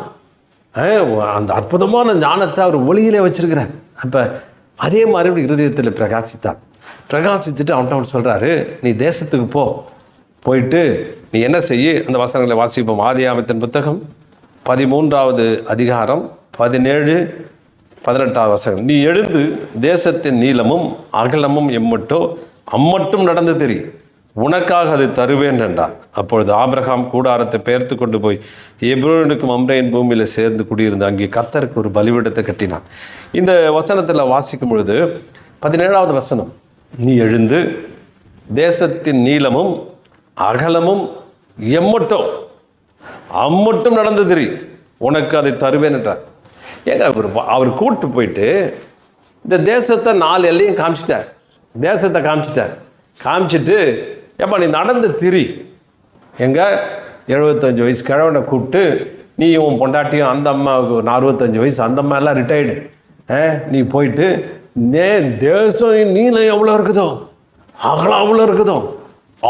அந்த அற்புதமான ஞானத்தை அவர் ஒளியிலே வச்சிருக்கிறார். அப்போ அதே மாதிரி இருதயத்தில் பிரகாசித்தார். பிரகாசிச்சுட்டு அவன் சொல்கிறாரு, நீ தேசத்துக்கு போயிட்டு நீ என்ன செய்ய, அந்த வசனங்களை வாசிப்போம். ஆதியாகமத்தின் புத்தகம் 13வது அதிகாரம் 17-18 வசனம். நீ எழுந்து தேசத்தின் நீளமும் அகலமும் அம்மட்டும் நடந்து தெரி, உனக்காக அதை தருவேன் என்றார். அப்பொழுது ஆபிரகாம் கூடாரத்தை பெயர்த்து கொண்டு போய் எப்ரோனுக்கு மம்ரேயின் பூமியில் சேர்ந்து குடியிருந்து அங்கே கர்த்தருக்கு ஒரு பலிபீடத்தை கட்டினான். இந்த வசனத்தில் வாசிக்கும் பொழுது 17வது வசனம், நீ எழுந்து தேசத்தின் நீளமும் அகலமும் அம்மட்டும் நடந்து தெரி, உனக்கு அதை தருவேன் என்றார். ஏங்க அவர் கூப்பிட்டு போயிட்டு இந்த தேசத்தை 4 எல்லையும் காமிச்சிட்டார். தேசத்தை காமிச்சிட்டு ஏப்பா நீ நடந்து திரி, எங்க 75 வயசு கிழவனை கூப்பிட்டு, நீ உன் பொண்டாட்டியும், அந்த அம்மாவுக்கு 65 வயசு, அந்த அம்மா எல்லாம் ரிட்டையர்டு, நீ போயிட்டு தேசம் நீளம் எவ்வளோ இருக்குதோ அகலம் அவ்வளோ இருக்குதோ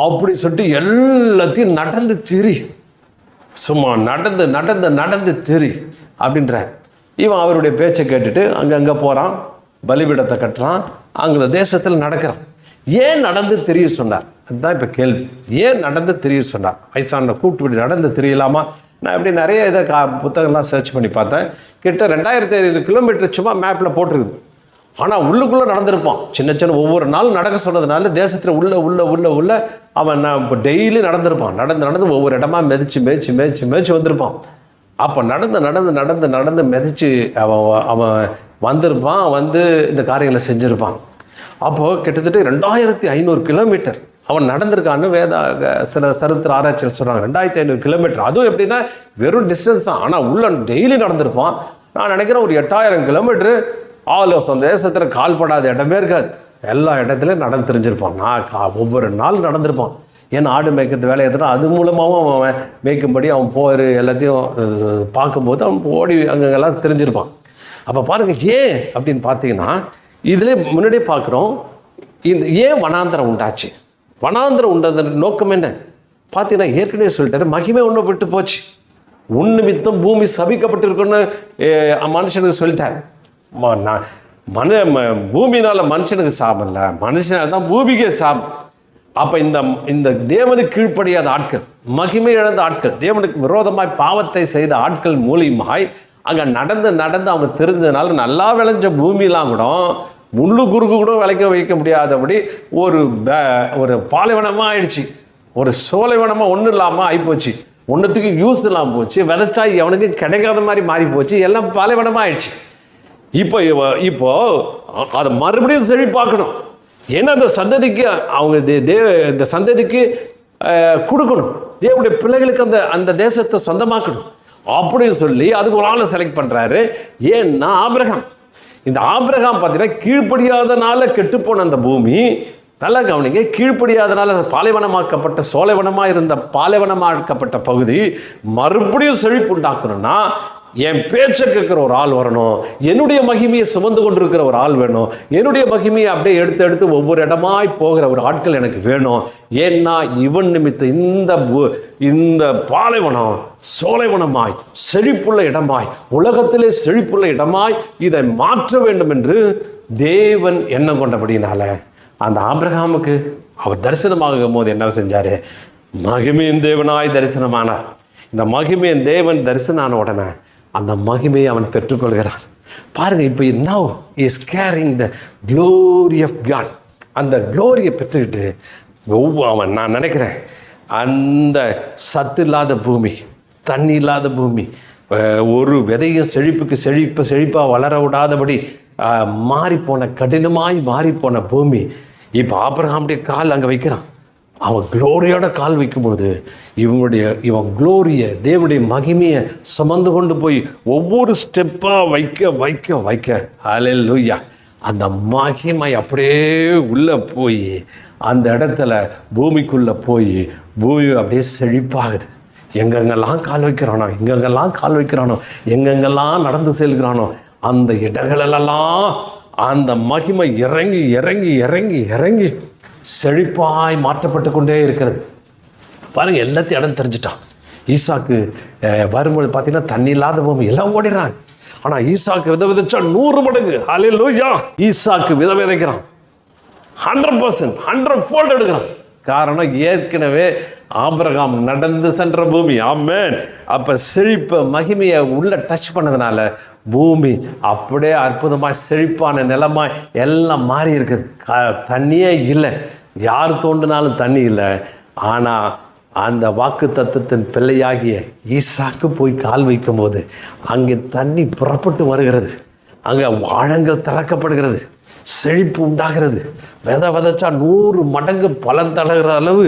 அப்படி சொல்லிட்டு எல்லாத்தையும் நடந்து திரி, சும்மா நடந்து திரி அப்படின்றார். இவன் அவருடைய பேச்சை கேட்டுட்டு அங்கங்கே போகிறான், பலிபீடத்தை கட்டுறான், அங்கே தேசத்தில் நடக்கிறான். ஏன் நடந்து தெரிய சொன்னார்? அதுதான் இப்போ கேள்வி. ஏன் நடந்து தெரிய சொன்னார்? வயசான கூப்பிட்டு நடந்து தெரியலாமா? நான் இப்படி நிறைய இதை புத்தகம்லாம் சர்ச் பண்ணி பார்த்தேன். கிட்ட 2500 கிலோமீட்டர் சும்மா மேப்பில் போட்டிருக்குது. ஆனால் உள்ளுக்குள்ளே நடந்திருப்பான். சின்ன ஒவ்வொரு நாளும் நடக்க சொன்னதுனால தேசத்தில் உள்ள அவன் இப்போ டெய்லி நடந்திருப்பான். நடந்து ஒவ்வொரு இடமா மேய்ச்சி வந்திருப்பான். அப்போ நடந்து மிதிச்சு அவன் வந்திருப்பான், வந்து இந்த காரியங்களை செஞ்சுருப்பான். அப்போது கிட்டத்தட்ட 2500 கிலோமீட்டர் அவன் நடந்திருக்கான்னு சில சரித்திர ஆராய்ச்சிகள் சொல்கிறாங்க. 2500 கிலோமீட்டர். அதுவும் எப்படின்னா வெறும் டிஸ்டன்ஸ் தான், ஆனால் உள்ள டெய்லி நடந்திருப்பான். நான் நினைக்கிறேன் ஒரு 8000 கிலோமீட்டரு ஆலோசனை தேசத்தில் கால்படாத இடமே இருக்காது. எல்லா இடத்துலையும் நடந்து தெரிஞ்சிருப்பான். ஒவ்வொரு நாள் நடந்திருப்பான். ஏன்னா ஆடு மேய்க்கிறது வேலை எதுனா அது மூலமாகவும் அவன் மேய்க்கும்படி அவன் போர் எல்லாத்தையும் பார்க்கும்போது அவன் ஓடி அங்கெல்லாம் தெரிஞ்சிருப்பான். அப்போ பாருங்கள், ஏன் அப்படின்னு பார்த்தீங்கன்னா இதில் முன்னாடியே பார்க்குறோம், இந்த ஏன் வனாந்திரம் உண்டாச்சு. வனாந்திரம் உண்டது நோக்கம் என்ன பார்த்தீங்கன்னா, ஏற்கனவே சொல்லிட்டாரு, மகிமை ஒன்று விட்டு போச்சு, உன்னிமித்தம் பூமி சபிக்கப்பட்டிருக்குன்னு மனுஷனுக்கு சொல்லிட்டார். பூமினால மனுஷனுக்கு சாபம் இல்லை, மனுஷனால் தான் பூமிக்கே சாபம். அப்போ இந்த தேவனுக்கு கீழ்ப்படியாத ஆட்கள், மகிமை இழந்த ஆட்கள், தேவனுக்கு விரோதமாய் பாவத்தை செய்த ஆட்கள் மூலியமாய் அங்கே நடந்து அவங்க தெரிஞ்சதுனால நல்லா விளைஞ்ச பூமியெலாம் கூட முள்ளு குறுக்கு கூட வைக்க முடியாதபடி ஒரு பாலைவனமாக ஆயிடுச்சு, ஒரு சோலைவனமாக ஒன்றும் இல்லாமல் ஆகிப்போச்சு, ஒன்றுத்துக்கு யூஸ் இல்லாமல் போச்சு, விதைச்சா எவனுக்கு கிடைக்காத மாதிரி மாறி போச்சு, எல்லாம் பாலைவனமாக ஆயிடுச்சு. இப்போ அதை மறுபடியும் செழிப்பாக்கணும். ஏன்னா அந்த சந்ததிக்கு அவங்க இந்த சந்ததிக்கு கொடுக்கணும், தேவனுடைய பிள்ளைகளுக்கு அந்த தேசத்தை சொந்தமாக்கணும் அப்படின்னு சொல்லி அதுக்கு ஒரு ஆளை செலக்ட் பண்ணுறாரு. ஏன்னா ஆபிரகாம், இந்த ஆபிரகாம் பார்த்தீங்கன்னா கீழ்ப்படியாதனால கெட்டுப்போன அந்த பூமி, நல்லா கவனிங்க, கீழ்ப்படியாதனால பாலைவனமாக்கப்பட்ட சோலைவனமாக இருந்த பாலைவனமாக்கப்பட்ட பகுதி மறுபடியும் செழிப்பு உண்டாக்கணும்னா என் பேச்சை கேட்குற ஒரு ஆள் வரணும், என்னுடைய மகிமையை சுமந்து கொண்டிருக்கிற ஒரு ஆள் வேணும், என்னுடைய மகிமையை அப்படியே எடுத்து ஒவ்வொரு இடமாய் போகிற ஒரு ஆட்கள் எனக்கு வேணும். ஏன்னா இவன் நிமித்தம் இந்த பாலைவனம் சோலைவனமாய் செழிப்புள்ள இடமாய், உலகத்திலே செழிப்புள்ள இடமாய் இதை மாற்ற வேண்டும் என்று தேவன் எண்ணம் கொண்டபடினால அந்த ஆபிரகாமுக்கு அவர் தரிசனமாகும் போது என்ன செஞ்சாரு, மகிமையின் தேவனாய் தரிசனமானார். இந்த மகிமையின் தேவன் தரிசனான உடனே அந்த மகிமையை அவன் பெற்றுக்கொள்கிறான். பாருங்கள், இப்போ now is carrying the glory of God. அந்த க்ளோரியை பெற்றுக்கிட்டு அவன், நான் நினைக்கிறேன், அந்த சத்து இல்லாத பூமி, தண்ணி இல்லாத பூமி, ஒரு விதையும் செழிப்பாக வளர விடாதபடி மாறிப்போன, கடினமாய் மாறிப்போன பூமி, இப்போ ஆபிரகாமுடைய கால் அங்கே வைக்கிறான். அவன் க்ளோரியோட கால் வைக்கும்போது இவன் க்ளோரியை, தேவனுடைய மகிமையை சுமந்து கொண்டு போய் ஒவ்வொரு ஸ்டெப்பாக வைக்க ஹல்லேலூயா, அந்த மகிமை அப்படியே உள்ளே போய் அந்த இடத்துல பூமிக்குள்ளே போய் பூமி அப்படியே செழிப்பாகுது. எங்கெங்கெல்லாம் கால் வைக்கிறானோ, எங்கெங்கெல்லாம் நடந்து செல்கிறானோ அந்த இடங்களெல்லாம் அந்த மகிமை இறங்கி செழிப்பாய் மாற்றப்பட்டு கொண்டே இருக்கிறது. பாருங்கள், எல்லாத்தையும் இடம் தெரிஞ்சிட்டான். ஈசாக்கு வரும்போது பார்த்தீங்கன்னா தண்ணி இல்லாத பூமி, எல்லாம் ஓடிறாங்க. ஆனால் ஈசாக்கு விதைச்சா 100 மடங்கு. ஹல்லேலூயா, ஈசாக்கு விதைக்கிறான், 100% 100 எடுக்கிறான். காரணம், ஏற்கனவே ஆபிரகாம் நடந்து சென்ற பூமி. ஆமென். அப்போ செழிப்பை, மகிமையை உள்ள டச் பண்ணதுனால பூமி அப்படியே அற்புதமாக செழிப்பான நிலமாய் எல்லாம் மாறி இருக்குது. தண்ணியே இல்லை, யார் தோண்டினாலும் தண்ணி இல்லை. ஆனால் அந்த வாக்கு தத்தத்தின் பிள்ளையாகிய ஈசாக்கு போய் கால் வைக்கும் போது அங்கே தண்ணி புறப்பட்டு வருகிறது, அங்கே ஆழங்கள் திறக்கப்படுகிறது, செழிப்பு உண்டாகிறது. விதைச்சா 100 மடங்கு பலன் தருகிற அளவு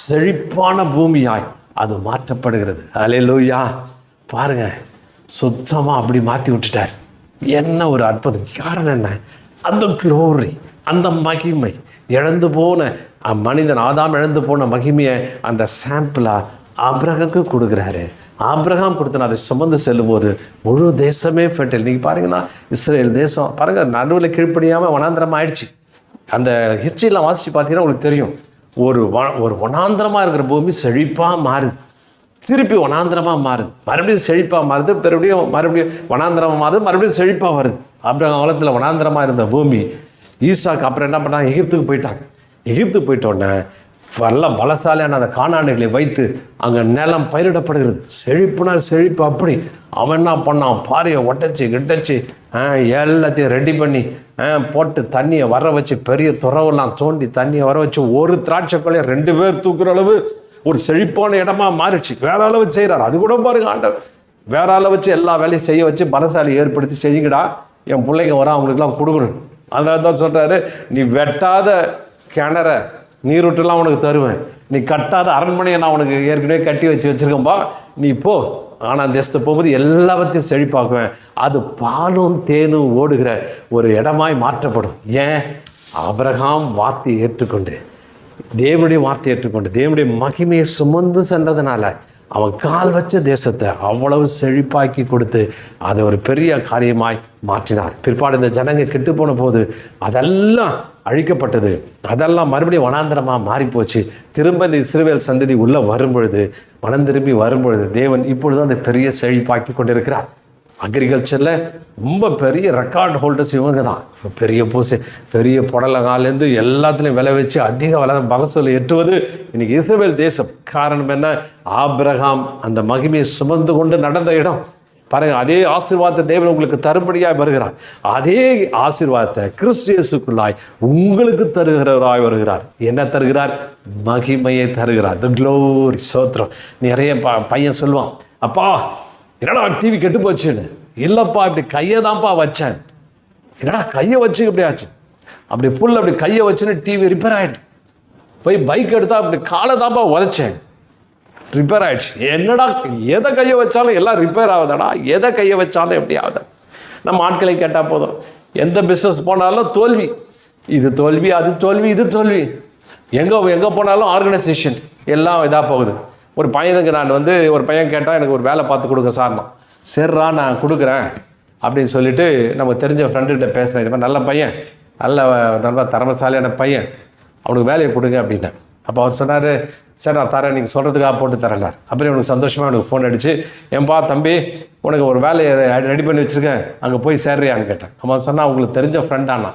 செழிப்பான பூமியாய் அது மாற்றப்படுகிறது. ஹல்லேலூயா. பாருங்க, சுத்தமாக அப்படி மாற்றி விட்டுட்டார். என்ன ஒரு அற்புதம்! காரணம் என்ன? அந்த க்ளோரி, அந்த மகிமை, இழந்து போன மனிதன் ஆதாம் இழந்து போன மகிமையை அந்த சாம்பிளாக ஆபிரகாமுக்கு கொடுக்குறாரு. ஆபிரகாம் கொடுத்து அதை சுமந்து செல்லும்போது முழு தேசமே ஃபெர்டைல். நீங்கள் பாருங்கன்னா இஸ்ரேல் தேசம் பாருங்கள், நடுவில் கீழ்ப்படியாமல் வனாந்திரம் ஆயிடுச்சு. அந்த ஹிஸ்ட்ரிலாம் வாசித்து பார்த்தீங்கன்னா உங்களுக்கு தெரியும், ஒரு வனாந்திரமாக இருக்கிற பூமி செழிப்பாக மாறுது, திருப்பி வனாந்திரமாக மாறுது, மறுபடியும் செழிப்பாக மாறுது, மறுபடியும் வனாந்திரமாக மாறுது, மறுபடியும் செழிப்பாக வருது. ஆபிரகாம் காலத்தில் வனாந்திரமாக இருந்த பூமி ஈசாக்கு அப்புறம் என்ன பண்ணாங்க, எகிப்துக்கு போயிட்டாங்க. எகிப்துக்கு போயிட்டோன்னே நல்ல பலசாலியான அந்த கானானிகளை வைத்து அங்கே நிலம் பயிரிடப்படுகிறது. செழிப்புனா செழிப்பு. அப்படி அவன் என்ன பண்ணான், பாறையை ஒட்டச்சு கிட்டச்சு எல்லாத்தையும் ரெடி பண்ணி போட்டு தண்ணியை வர வச்சு, பெரிய துறவெல்லாம் தோண்டி தண்ணியை வர வச்சு, ஒரு திராட்சை கொலையை 2 பேர் தூக்குற அளவு ஒரு செழிப்பான இடமா மாறிடுச்சு. வேற ஆளை வச்சு செய்கிறார். அது கூட பாருங்க, ஆண்டவர் வேற ஆளை வச்சு எல்லா வேலையும் செய்ய வச்சு பலசாலி ஏற்படுத்தி செய்யுங்கடா, என் பிள்ளைங்க வர அவங்களுக்குலாம் கொடுக்கணும். அதனால தான் சொல்கிறாரு, நீ வெட்டாத கிணற நீரூற்றெல்லாம் உனக்கு தருவேன், நீ கட்டாத அரண்மனையை நான் உனக்கு ஏற்கனவே கட்டி வச்சுருக்கேன்பா, நீ போ. ஆனால் தேசத்தை போகும்போது எல்லாத்தையும் செழிப்பாக்குவேன். அது பாலும் தேனும் ஓடுகிற ஒரு இடமாய் மாற்றப்படும். ஏன்? ஆபிரகாம் வார்த்தையை ஏற்றுக்கொண்டு, தேவனுடைய வார்த்தையை ஏற்றுக்கொண்டு, தேவனுடைய மகிமையை சுமந்து சென்றதுனால அவன் கால் வச்ச தேசத்தை அவ்வளவு செழிப்பாக்கி கொடுத்து அதை ஒரு பெரிய காரியமாய் மாற்றினார். பிற்பாடு இந்த ஜனங்க கெட்டு போன போது அதெல்லாம் அழிக்கப்பட்டது, அதெல்லாம் மறுபடியும் வனாந்தரமாக மாறிப்போச்சு. திரும்ப இந்த இஸ்ரவேல் சந்ததி உள்ளே வரும்பொழுது, மனம் திரும்பி வரும்பொழுது தேவன் இப்பொழுது அந்த பெரிய செழிப்பாக்கி கொண்டிருக்கிறார். அக்ரிகல்ச்சரில் ரொம்ப பெரிய ரெக்கார்ட் ஹோல்டர்ஸ் இவங்க தான். பெரிய பெரிய புடலங்காலேருந்து எல்லாத்துலேயும் விளை வச்சு அதிக மகசூலை எட்டுவது இன்னைக்கு இஸ்ரவேல் தேசம். காரணம் என்ன? ஆபிரகாம் அந்த மகிமையை சுமந்து கொண்டு நடந்த இடம். பாருங்க, அதே ஆசீர்வாதத்தை தேவன் உங்களுக்கு தரும்படியாய் வருகிறார். அதே ஆசீர்வாதத்தை கிறிஸ்து இயேசுக்குள்ளாய் உங்களுக்கு தருகிறவராய் வருகிறார். என்ன தருகிறார்? மகிமையை தருகிறார். தி க்ளோரி. சோத்திரம். நிறைய பையன் சொல்லுவான், அப்பா என்னடா டிவி கெட்டு போச்சுன்னு. இல்லைப்பா, இப்படி கையை தான்ப்பா வச்சேன். என்னடா கையை வச்சு இப்படி ஆச்சு? அப்படி புல் அப்படி கையை வச்சுன்னு டிவி ரிப்பேர் ஆகிடுது. போய் பைக் எடுத்தா அப்படி காலை தான்ப்பா உதைச்சேன், ரிப்பேர் ஆகிடுச்சு. என்னடா எதை கையை வச்சாலும் எல்லாம் ரிப்பேர் ஆகுதாடா, எதை கையை வச்சாலும் எப்படி ஆகுது? நம்ம ஆட்களை கேட்டால் போதும். எந்த பிஸ்னஸ் போனாலும் தோல்வி, இது தோல்வி, அது தோல்வி, இது தோல்வி. எங்கே போனாலும் ஆர்கனைசேஷன் எல்லாம் இதாக போகுது. ஒரு பையனுக்கு நான் ஒரு பையன் கேட்டால் எனக்கு ஒரு வேலை பார்த்து கொடுங்க சார்னா. சரிடா நான் கொடுக்குறேன் அப்படின்னு சொல்லிட்டு நமக்கு தெரிஞ்ச ஃப்ரெண்டுகிட்ட பேசுகிறேன். இது மாதிரி நல்ல பையன், நல்ல திறமைசாலியான பையன், அவனுக்கு வேலையை கொடுங்க அப்படின்னேன். அப்போ அவர் சொன்னார், சரி நான் தரேன், நீங்கள் சொல்கிறதுக்காக போட்டு தரேன்னார். அப்புறம் எனக்கு சந்தோஷமாக எனக்கு ஃபோன் அடிச்சு, ஏன்பா தம்பி உனக்கு ஒரு வேலையை ரெடி பண்ணி வச்சுருக்கேன், அங்கே போய் சேர்றியான்னு கேட்டேன். அவன் சொன்னால் உங்களுக்கு தெரிஞ்ச ஃப்ரெண்டானா?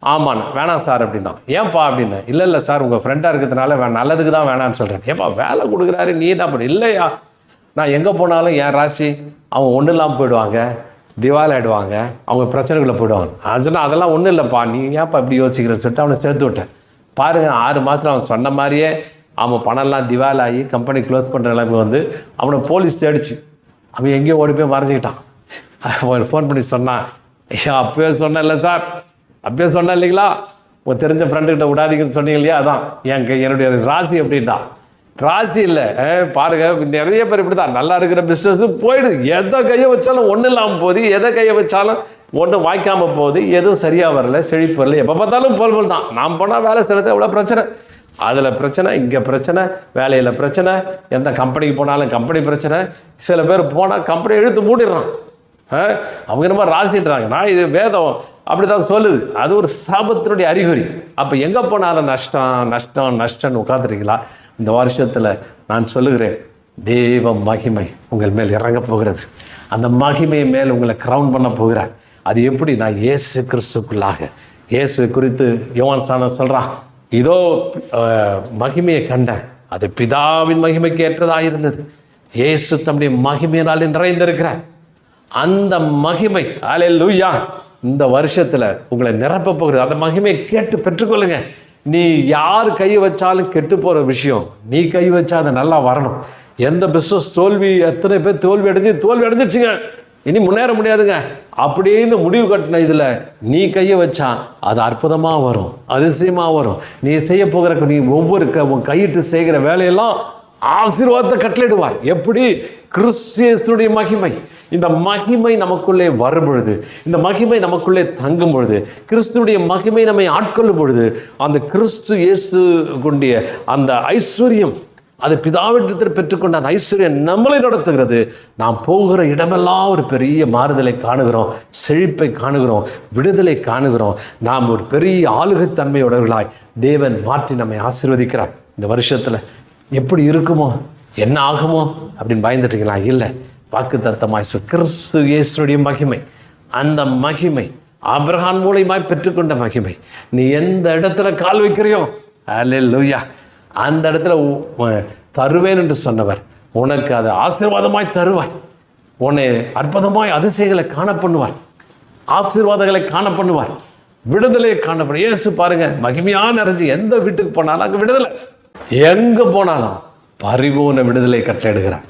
ஆமாண்ணா. வேணாம் சார் அப்படின்னா. ஏன்பா அப்படின்னு? இல்லை சார் உங்கள் ஃப்ரெண்டாக இருக்கிறதுனால நல்லதுக்கு தான் வேணான்னு சொல்கிறேன். ஏன்பா வேலை கொடுக்குறாரு நீ என்ன பண்ண? இல்லையா, நான் எங்கே போனாலும் என் ராசி அவங்க ஒன்றும் இல்லாமல் போயிடுவாங்க, திவால் ஆகிடுவாங்க, அவங்க பிரச்சனைக்குள்ளே போயிடுவாங்க. அது சொன்னால் அதெல்லாம் ஒன்றும் இல்லைப்பா, நீ ஏன்ப்பா இப்படி யோசிக்கிறேன்னு சொல்லிட்டு அவனை சேர்த்து விட்டேன். பாருங்கள், 6 மாதத்தில் அவன் சொன்ன மாதிரியே அவன் பணம்லாம் திவால் ஆகி கம்பெனி க்ளோஸ் பண்ணுற நிலைமை அவனை போலீஸ் தேடிச்சு. அவன் எங்கேயோ ஓடி போய் மறைஞ்சிக்கிட்டான். அவன் ஃபோன் பண்ணி சொன்னான், அப்போயே சொன்னேன் இல்லை சார், அப்பயே சொன்னேன் இல்லைங்களா, உங்கள் தெரிஞ்ச ஃப்ரெண்டுக்கிட்ட விடாதீங்கன்னு சொன்னீங்க இல்லையா, அதான் என்னுடைய ராசி அப்படின்ட்டா. ராசி இல்லை பாருங்க, நிறைய பேர் இப்படி தான். நல்லா இருக்கிற பிஸ்னஸ் போயிடுது, எதை கையை வச்சாலும் ஒன்றும் இல்லாமல் போகுது, எதை கையை வச்சாலும் ஒன்றும் வாய்க்காமல் போகுது, எதுவும் சரியாக வரல, செழிப்பு வரல, எப்போ பார்த்தாலும் போல் தான். நாம் போனால் வேலை செய்கிறது எவ்வளோ பிரச்சனை, அதில் பிரச்சனை, இங்கே பிரச்சனை, வேலையில் பிரச்சனை, எந்த கம்பெனிக்கு போனாலும் கம்பெனி பிரச்சனை. சில பேர் போனால் கம்பெனி இழுத்து மூடிடுறான். அவங்க நம்ம ராசிடுறாங்க. நான் இது வேதம் அப்படி தான் சொல்லுது, அது ஒரு சாபத்தினுடைய அறிகுறி. அப்போ எங்கே போனாலும் நஷ்டம் நஷ்டம் நஷ்டம்னு உட்காந்துருக்கீங்களா? இந்த வருஷத்தில் நான் சொல்லுகிறேன், தேவ மகிமை உங்கள் மேல் இறங்க போகிறது. அந்த மகிமை மேல் உங்களை கிரவுன் பண்ண போகிறார். அது எப்படி? நான் இயேசு கிறிஸ்துக்குள்ளாக. இயேசு குறித்து யோவான் ஸ்நானன் சொல்கிறான், இதோ மகிமையை கண்டேன், அது பிதாவின் மகிமைக்கு ஏற்றதாக இருந்தது. இயேசு தம்முடைய மகிமையினாலே நிறைந்திருக்கிறார். அந்த மகிமை அல்லேலூயா இந்த வருஷத்தில் உங்களை நிரப்ப போகிறது. அந்த மகிமையை கேட்டு பெற்றுக்கொள்ளுங்க. நீ யார் கை வச்சாலும் கெட்டு போகிற விஷயம், நீ கை வச்சா அதை நல்லா வரணும். எந்த பிஸ்னஸ் தோல்வி, எத்தனை பேர் தோல்வி அடைஞ்சிச்சுங்க, இனி முன்னேற முடியாதுங்க அப்படின்னு முடிவு கட்டின இதில் நீ கையை வச்சா அது அற்புதமாக வரும், அதிசயமாக வரும். நீ செய்ய போகிற நீ ஒவ்வொரு கையிட்டு செய்கிற வேலையெல்லாம் ஆசீர்வாதத்தை கட்டளையிடுவார். எப்படி? கிறிஸ்துவினுடைய மகிமை. இந்த மகிமை நமக்குள்ளே வரும் பொழுது, இந்த மகிமை நமக்குள்ளே தங்கும் பொழுது, கிறிஸ்துடைய மகிமை நம்மை ஆட்கொள்ளும் பொழுது, அந்த கிறிஸ்து இயேசு கொண்டிய அந்த ஐஸ்வர்யம், அது பிதாவிடத்தில் பெற்றுக்கொண்ட அந்த ஐஸ்வர்யம் நம்மளை நடத்துகிறது. நாம் போகிற இடமெல்லாம் ஒரு பெரிய மாறுதலை காணுகிறோம், செழிப்பை காணுகிறோம், விடுதலை காணுகிறோம். நாம் ஒரு பெரிய ஆளுகைத்தன்மையுடையவர்களாய் தேவன் மாற்றி நம்மை ஆசீர்வதிக்கிறார். இந்த வருஷத்தில் எப்படி இருக்குமோ, என்ன ஆகுமோ அப்படின்னு பயந்துட்டீங்களா? இல்லை, வாக்குத்தத்தமாய் கிறிஸ்து இயேசுடைய மகிமை, அந்த மகிமை ஆபிரகாம் மூலமாய் பெற்றுக்கொண்ட மகிமை, நீ எந்த இடத்துல கால் வைக்கிறியோ அல்லேலூயா அந்த இடத்துல தருவேன் என்று சொன்னவர் உனக்கு அதை ஆசீர்வாதமாய் தருவார். உன்னை அற்புதமாய் அதிசயங்களை காணப்பண்ணுவார், ஆசீர்வாதங்களை காணப்பண்ணுவார், விடுதலையை காணப்படும். இயேசு பாருங்க, மகிமையான நிறைஞ்சு எந்த வீட்டுக்கு போனாலும் அங்கே விடுதலை, எங்கே போனாலும் பரிபூர்ண விடுதலை கட்டளையிடுகிறார்.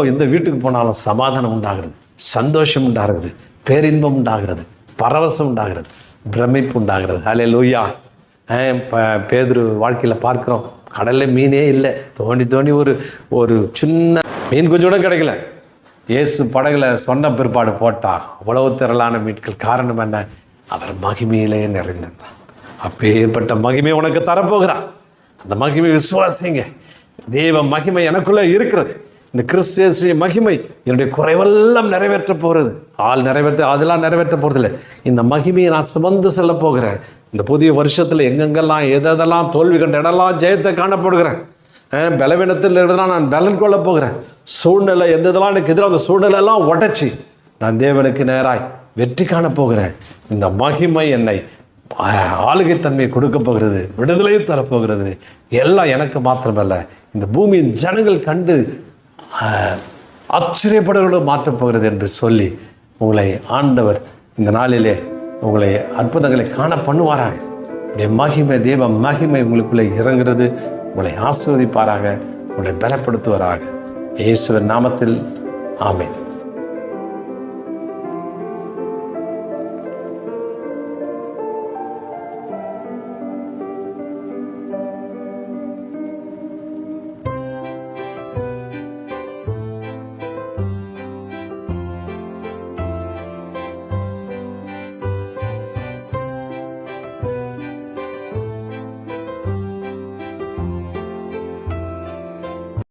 எந்த வீட்டுக்கு போனாலும் சமாதானம் உண்டாகிறது, சந்தோஷம் உண்டாகிறது, பேரின்பம் உண்டாகிறது, பரவசம் உண்டாகிறது, பிரமிப்பு உண்டாகிறது. அல்லேலூயா பேதுரு வாழ்க்கையில் பார்க்குறோம், கடலில் மீனே இல்லை, தோண்டி தோண்டி ஒரு சின்ன மீன் கொஞ்சம் கூட கிடைக்கல. இயேசு படகுல சொன்ன பிற்பாடு போட்டா அவ்வளவு திரளான மீட்கள். காரணம் என்ன? அவர் மகிமையிலே நிறைந்திருந்தார். அப்பேற்பட்ட மகிமை உனக்கு தரப்போகிறார். அந்த மகிமை விசுவாசிங்க. தேவ மகிமை எனக்குள்ளே இருக்கிறது. இந்த கிறிஸ்துவின் மகிமை என்னுடைய குறைவெல்லாம் நிறைவேற்ற போகிறது. அதெல்லாம் நிறைவேற்ற போகிறதில்லை. இந்த மகிமையை நான் சுமந்து செல்ல போகிறேன். இந்த புதிய வருஷத்தில் எங்கெங்கெல்லாம் எதெல்லாம் தோல்வி கண்ட இடம்லாம் ஜெயத்தை காணப்படுகிறேன். பலவீனத்தில் இருந்தெல்லாம் நான் பலன் கொள்ள போகிறேன். சூழ்நிலை எந்ததெல்லாம் எனக்கு எதிராக அந்த சூழ்நிலையெல்லாம் உடைச்சி நான் தேவனுக்கு நேராய் வெற்றி காண போகிறேன். இந்த மகிமை என்னை ஆளுகைத்தன்மையை கொடுக்க போகிறது, விடுதலையும் தரப்போகிறது. எல்லாம் எனக்கு மாத்திரமல்ல, இந்த பூமியின் ஜனங்கள் கண்டு ஆச்சரியப்படுவதோடு மாற்றப் போகிறது என்று சொல்லி உங்களை ஆண்டவர் இந்த நாளிலே உங்களை அற்புதங்களை காண பண்ணுவாராக. மகிமை, தேவ மகிமை உங்களுக்குள்ளே இறங்குறது. உங்களை ஆசீர்வதிப்பாராக, உங்களை பலப்படுத்துவாராக. இயேசுவின் நாமத்தில் ஆமென்.